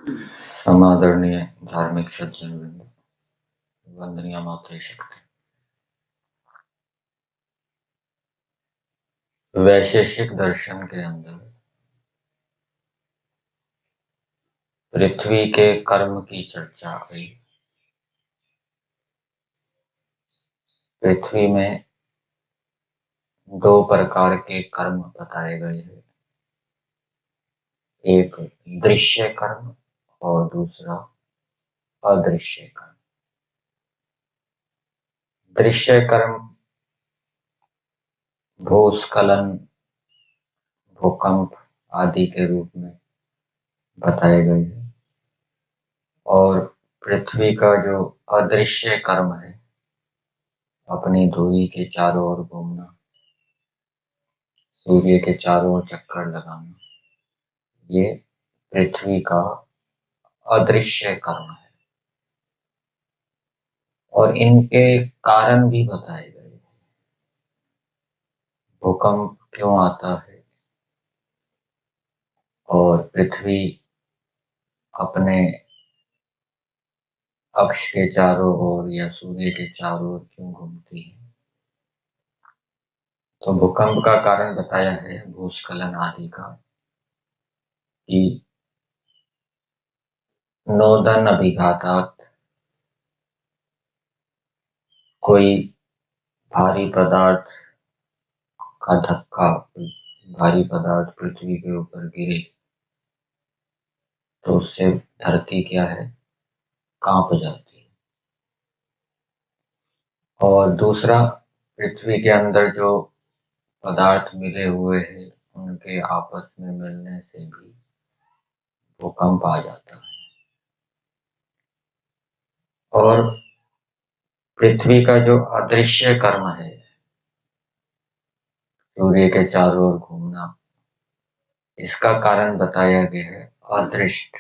समादरणीय धार्मिक सज्जन वृंद, वंदनीय मातृशक्ति। वैशेषिक दर्शन के अंदर पृथ्वी के कर्म की चर्चा आई। पृथ्वी में दो प्रकार के कर्म बताए गए हैं, एक दृश्य कर्म और दूसरा अदृश्य कर्म। दृश्य कर्म भूस्खलन, भूकंप आदि के रूप में बताए गए हैं, और पृथ्वी का जो अदृश्य कर्म है, अपनी धुरी के चारों ओर घूमना, सूर्य के चारों ओर चक्कर लगाना, ये पृथ्वी का अदृश्य कर्म है। और इनके कारण भी बताए गए हैं। भूकंप क्यों आता है और पृथ्वी अपने अक्ष के चारों ओर या सूर्य के चारों ओर क्यों घूमती है। तो भूकंप का कारण बताया है भूस्खलन आदि का, कि नोदन अभिघातात, कोई भारी पदार्थ का धक्का, भारी पदार्थ पृथ्वी के ऊपर गिरे तो उससे धरती क्या है, कांप जाती है। और दूसरा, पृथ्वी के अंदर जो पदार्थ मिले हुए हैं उनके आपस में मिलने से भी भूकंप आ जाता है। और पृथ्वी का जो अदृश्य कर्म है, सूर्य के चारों ओर घूमना, इसका कारण बताया गया है अदृष्ट,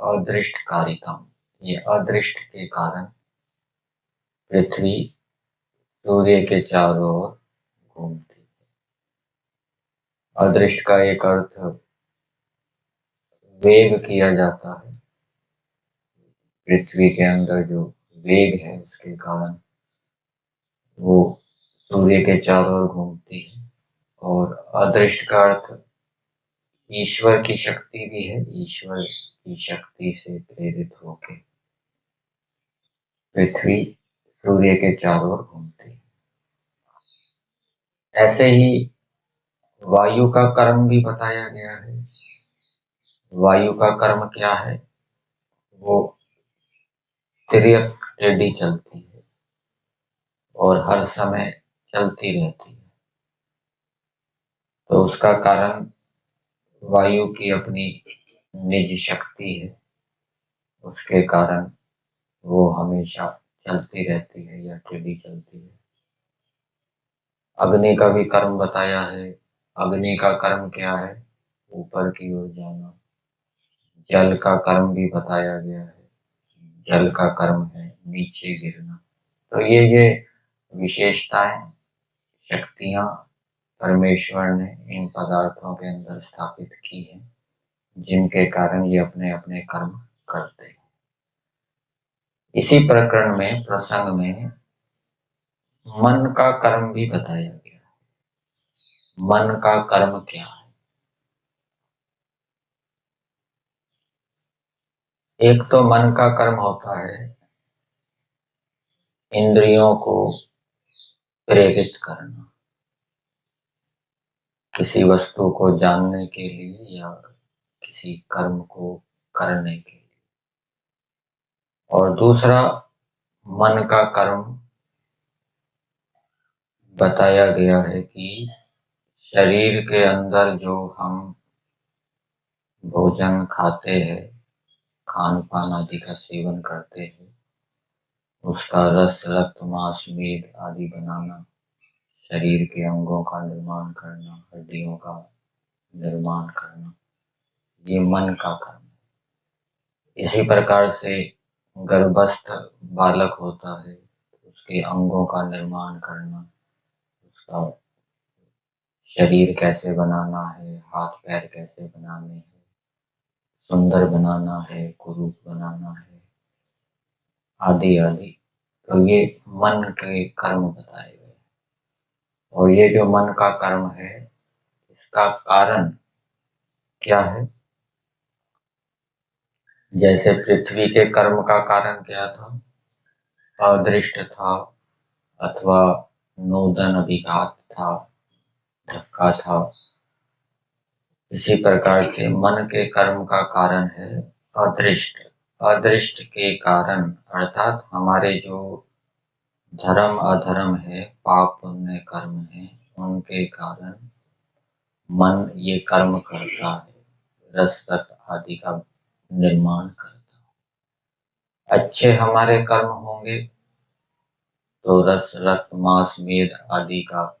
अदृष्ट कारिकम। ये अदृष्ट के कारण पृथ्वी सूर्य के चारों ओर घूमती है। अदृष्ट का एक अर्थ वेग किया जाता है। पृथ्वी के अंदर जो वेग है उसके कारण वो सूर्य के चारों ओर घूमती है। और अदृष्ट का अर्थ ईश्वर की शक्ति भी है। ईश्वर की शक्ति से प्रेरित होकर पृथ्वी सूर्य के चारों ओर घूमती है। ऐसे ही वायु का कर्म भी बताया गया है। वायु का कर्म क्या है, वो तिर्यक टेढ़ी चलती है और हर समय चलती रहती है। तो उसका कारण वायु की अपनी निज शक्ति है, उसके कारण वो हमेशा चलती रहती है या टेढ़ी चलती है। अग्नि का भी कर्म बताया है। अग्नि का कर्म क्या है, ऊपर की ओर जाना। जल का कर्म भी बताया गया है। जल का कर्म है नीचे गिरना। तो ये विशेषताएं, शक्तियां परमेश्वर ने इन पदार्थों के अंदर स्थापित की है, जिनके कारण ये अपने अपने कर्म करते हैं। इसी प्रकरण में, प्रसंग में मन का कर्म भी बताया गया। मन का कर्म क्या है? एक तो मन का कर्म होता है इंद्रियों को प्रेरित करना, किसी वस्तु को जानने के लिए या किसी कर्म को करने के लिए। और दूसरा, मन का कर्म बताया गया है कि शरीर के अंदर जो हम भोजन खाते हैं, खान पान आदि का सेवन करते हैं, उसका रस, रक्त, मांस, मेद आदि बनाना, शरीर के अंगों का निर्माण करना, हड्डियों का निर्माण करना, ये मन का कर्म है। इसी प्रकार से गर्भस्थ बालक होता है, उसके अंगों का निर्माण करना, उसका शरीर कैसे बनाना है, हाथ पैर कैसे बनाने हैं, सुंदर बनाना है, कुरूप बनाना है, आदि आदि। तो ये मन के कर्म बताए गए। और ये जो मन का कर्म है, इसका कारण क्या है? जैसे पृथ्वी के कर्म का कारण क्या था? अदृष्ट था, अथवा नोदन अभिघात था, धक्का था। इसी प्रकार से मन के कर्म का कारण है अदृष्ट। अदृष्ट के कारण अर्थात हमारे जो धर्म अधर्म है, पाप पुण्य कर्म है, उनके कारण मन ये कर्म करता है, रस रक्त आदि का निर्माण करता है। अच्छे हमारे कर्म होंगे तो रस रक्त मांस मेद आदि का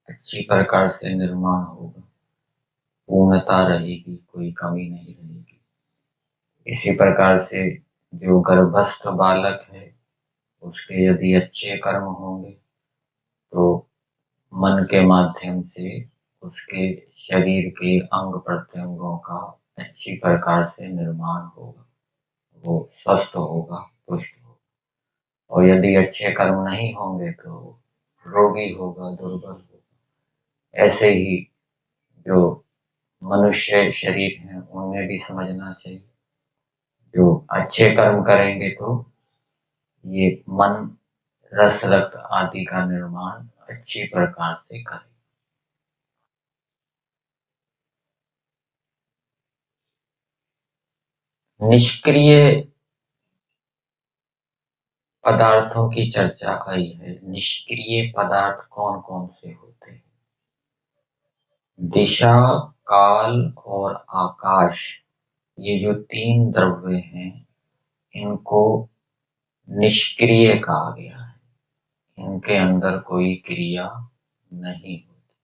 अच्छी प्रकार से निर्माण होगा, पूर्णता रहेगी, कोई कमी नहीं रहेगी। इसी प्रकार से जो गर्भस्थ बालक है, उसके यदि अच्छे कर्म होंगे तो मन के माध्यम से उसके शरीर के अंग प्रत्यंगों का अच्छी प्रकार से निर्माण होगा, वो स्वस्थ होगा, पुष्ट होगा। और यदि अच्छे कर्म नहीं होंगे तो रोगी होगा, दुर्बल होगा। ऐसे ही जो मनुष्य शरीर है, उनमें भी समझना चाहिए, जो अच्छे कर्म करेंगे तो ये मन रस रक्त आदि का निर्माण अच्छी प्रकार से करे। निष्क्रिय पदार्थों की चर्चा आई है। निष्क्रिय पदार्थ कौन कौन से होते हैं? दिशा, काल और आकाश, ये जो तीन द्रव्य हैं, इनको निष्क्रिय कहा गया है। इनके अंदर कोई क्रिया नहीं होती।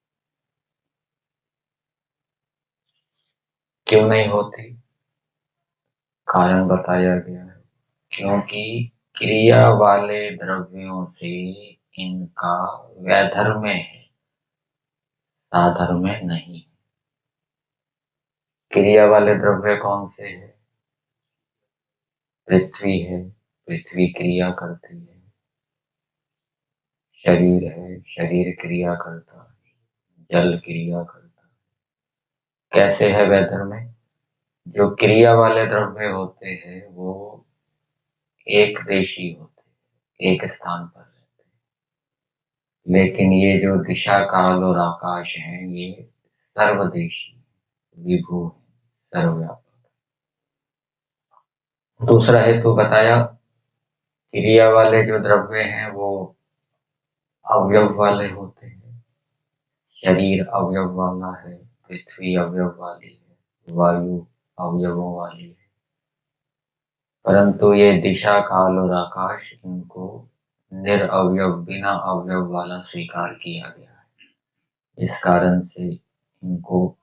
क्यों नहीं होती? कारण बताया गया है। क्योंकि क्रिया वाले द्रव्यों से इनका वैधर्म्य है, साधर्म्य नहीं। क्रिया वाले द्रव्य कौन से हैं? पृथ्वी है, पृथ्वी क्रिया करती है। शरीर है, शरीर क्रिया करता है। जल क्रिया करता है। कैसे है वैधर्म्य? जो क्रिया वाले द्रव्य होते हैं वो एक देशी होते हैं, एक स्थान पर रहते हैं। लेकिन ये जो दिशा, काल और आकाश हैं, ये सर्वदेशी, विभू है, सर्वव्यापक। दूसरा हेतु बताया, क्रिया वाले जो द्रव्य हैं वो अवयव वाले होते हैं। शरीर अवयव वाला है, पृथ्वी अवयव वाली है, वायु अवयवों वाली है। परंतु ये दिशा, काल और आकाश, इनको निरअवयव, बिना अवयव वाला स्वीकार किया गया है। इस कारण से इनको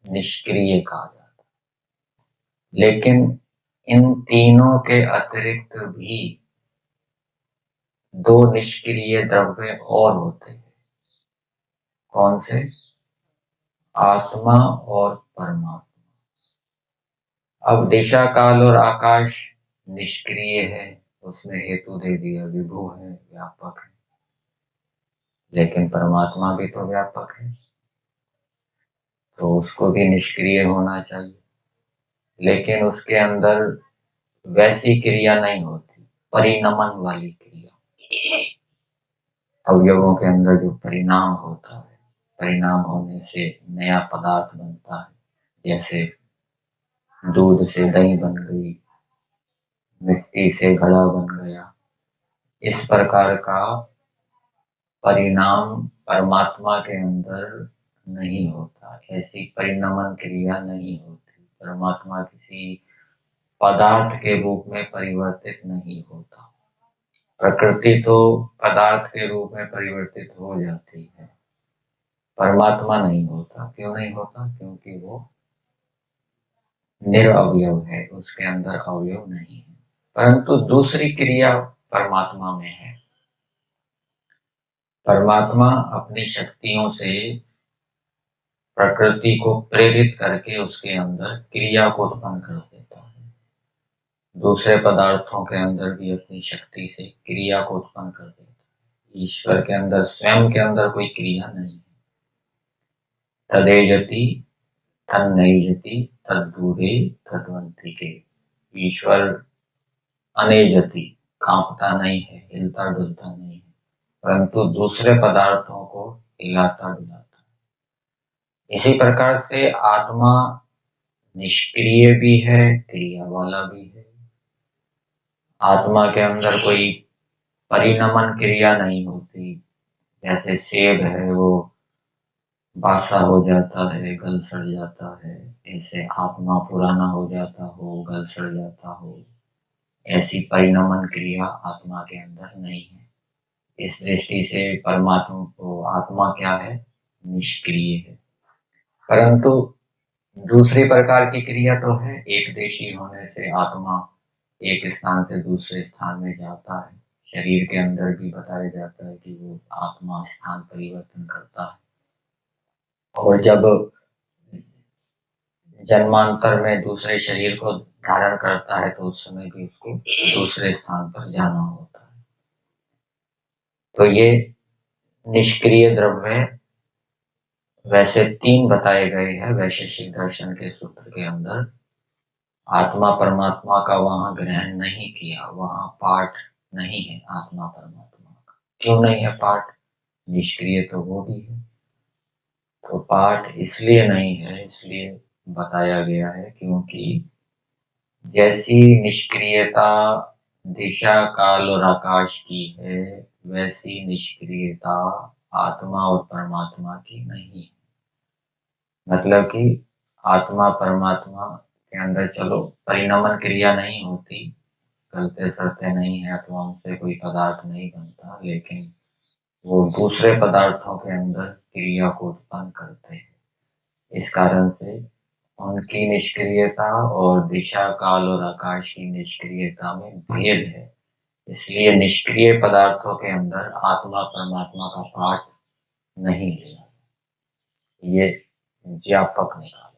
निष्क्रिय कहा जाता है। लेकिन इन तीनों के अतिरिक्त भी दो निष्क्रिय द्रव्य और होते हैं। कौन से? आत्मा और परमात्मा। अब दिशा, काल और आकाश निष्क्रिय है, उसमें हेतु दे दिया, विभू है, व्यापक है। लेकिन परमात्मा भी तो व्यापक है, तो उसको भी निष्क्रिय होना चाहिए। लेकिन उसके अंदर वैसी क्रिया नहीं होती, परिणमन वाली क्रिया। अवयवों के अंदर जो परिणाम होता है, परिणाम होने से नया पदार्थ बनता है। जैसे दूध से दही बन गई, मिट्टी से घड़ा बन गया। इस प्रकार का परिणाम परमात्मा के अंदर नहीं होता, ऐसी परिणमन क्रिया नहीं होती। परमात्मा किसी पदार्थ के रूप में परिवर्तित नहीं होता। प्रकृति तो पदार्थ के रूप में परिवर्तित हो जाती है, परमात्मा नहीं होता। क्यों नहीं होता? क्योंकि वो निरअवयव है, उसके अंदर अवयव नहीं है। परंतु दूसरी क्रिया परमात्मा में है। परमात्मा अपनी शक्तियों से प्रकृति को प्रेरित करके उसके अंदर क्रिया को उत्पन्न कर देता है। दूसरे पदार्थों के अंदर भी अपनी शक्ति से क्रिया को उत्पन्न कर देता है। ईश्वर के अंदर, स्वयं के अंदर कोई क्रिया नहीं है। तदेजति तन्नैजति तद्दूरे तद्वंतिके। ईश्वर अनेजति, कांपता नहीं है, हिलता डुलता नहीं है, परंतु दूसरे पदार्थों को हिलाता डुलाता है। इसी प्रकार से आत्मा निष्क्रिय भी है, क्रिया वाला भी है। आत्मा के अंदर कोई परिणमन क्रिया नहीं होती। जैसे सेब है, वो बासा हो जाता है, गल सड़ जाता है, ऐसे आत्मा पुराना हो जाता हो, गल सड़ जाता हो, ऐसी परिणमन क्रिया आत्मा के अंदर नहीं है। इस दृष्टि से परमात्मा को, आत्मा क्या है, निष्क्रिय है। परंतु दूसरी प्रकार की क्रिया तो है। एक देशी होने से आत्मा एक स्थान से दूसरे स्थान में जाता है। शरीर के अंदर भी बताया जाता है कि वो आत्मा स्थान परिवर्तन करता है, और जब जन्मांतर में दूसरे शरीर को धारण करता है तो उस समय भी उसको दूसरे स्थान पर जाना होता है। तो ये निष्क्रिय द्रव्य वैसे 3 बताए गए हैं वैशेषिक दर्शन के सूत्र के अंदर। आत्मा परमात्मा का वहां ग्रहण नहीं किया, वहां पाठ नहीं है आत्मा परमात्मा का। क्यों नहीं है पाठ? निष्क्रिय तो वो भी है। तो पाठ इसलिए नहीं है, इसलिए बताया गया है क्योंकि जैसी निष्क्रियता दिशा, काल और आकाश की है, वैसी निष्क्रियता आत्मा और परमात्मा की नहीं है। मतलब कि आत्मा परमात्मा के अंदर चलो परिणमन क्रिया नहीं होती, गलते सड़ते नहीं है, अथवा उनसे कोई पदार्थ नहीं बनता, लेकिन वो दूसरे पदार्थों के अंदर क्रिया को उत्पन्न करते हैं। इस कारण से उनकी निष्क्रियता और दिशा, काल और आकाश की निष्क्रियता में भेद है। इसलिए निष्क्रिय पदार्थों के अंदर आत्मा परमात्मा का पाठ नहीं लिया। ये ज्ञापक निकाल।